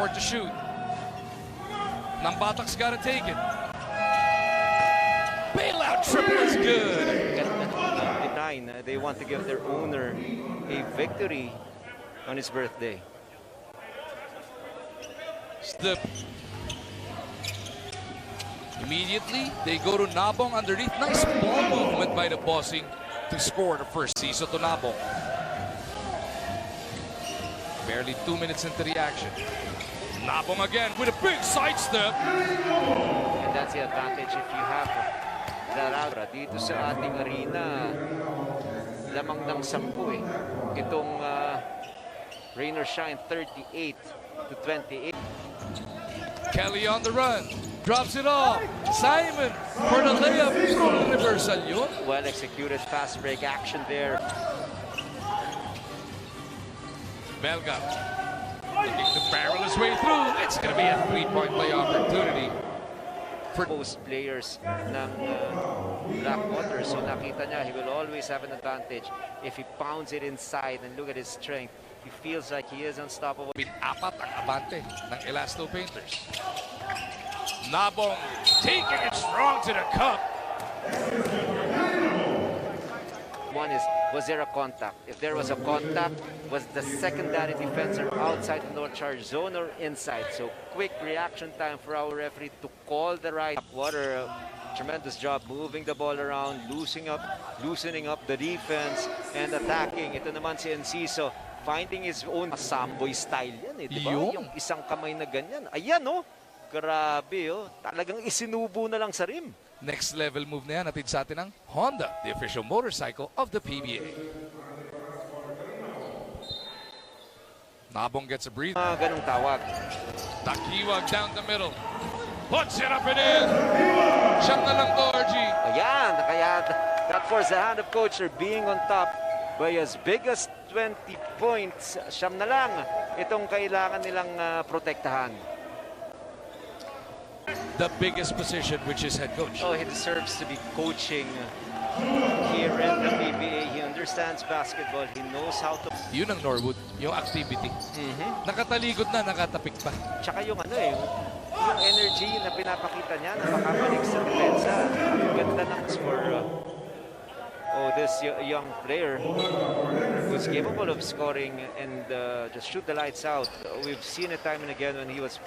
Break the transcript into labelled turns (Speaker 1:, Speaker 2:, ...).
Speaker 1: start to shoot. Nambatak's got to take it. Bailout triple is good.
Speaker 2: They want to give their owner a victory on his birthday.
Speaker 1: Slip. Immediately, they go to Nabong underneath. Nice ball movement by the bossing to score the first season to Nabong. Barely 2 minutes into the action. Nabong again with a big sidestep.
Speaker 2: And that's the advantage if you have that out. Dito sa ating arena, lamang ng 10 eh. Itong rain or shine, 38 to 28.
Speaker 1: Kelly on the run. Drops it off. Simon for the layup. Reversal yun.
Speaker 2: Well executed fast break action there.
Speaker 1: Belga looking to barrel his way through. It's going to be a 3-point play opportunity
Speaker 2: For most players ng Blackwater. So nakita niya, he will always have an advantage if he pounds it inside and look at his strength. He feels like he is unstoppable.
Speaker 1: Pin-apat ang abante ng Elasto Painters. Nabong taking it strong to the cup.
Speaker 2: One is, was there a contact? If there was a contact, was the secondary defender outside the no charge zone or inside? So quick reaction time for our referee to call the right. Water, tremendous job moving the ball around, loosening up the defense and attacking. Ito naman si Enciso finding his own samboy style yan eh, di ba? Yung isang kamay na ganyan. Ayan oh. Grabe oh. Talagang isinubo na lang sa rim.
Speaker 1: Next level move na yan atid sa atin ng Honda, the official motorcycle of the PBA. Nabong gets a breather.
Speaker 2: Ganong tawag.
Speaker 1: Takiwag down the middle. Puts it up and in. Siyam na lang to, RG.
Speaker 2: Ayan, kaya that forced the hand of coach being on top by as big as 20 points. Siyam na lang itong kailangan nilang protektahan.
Speaker 1: The biggest position, which is head coach.
Speaker 2: Oh, he deserves to be coaching here in the PBA. He understands basketball. He knows how to...
Speaker 1: Yun ang Norwood, yung activity. Nakatalikod na, nakatapik pa.
Speaker 2: Tsaka yung ano eh, yung energy na pinapakita niya na makabalik sa depensa. Ang ganda ng for this young player who's capable of scoring and just shoot the lights out. We've seen it time and again when he was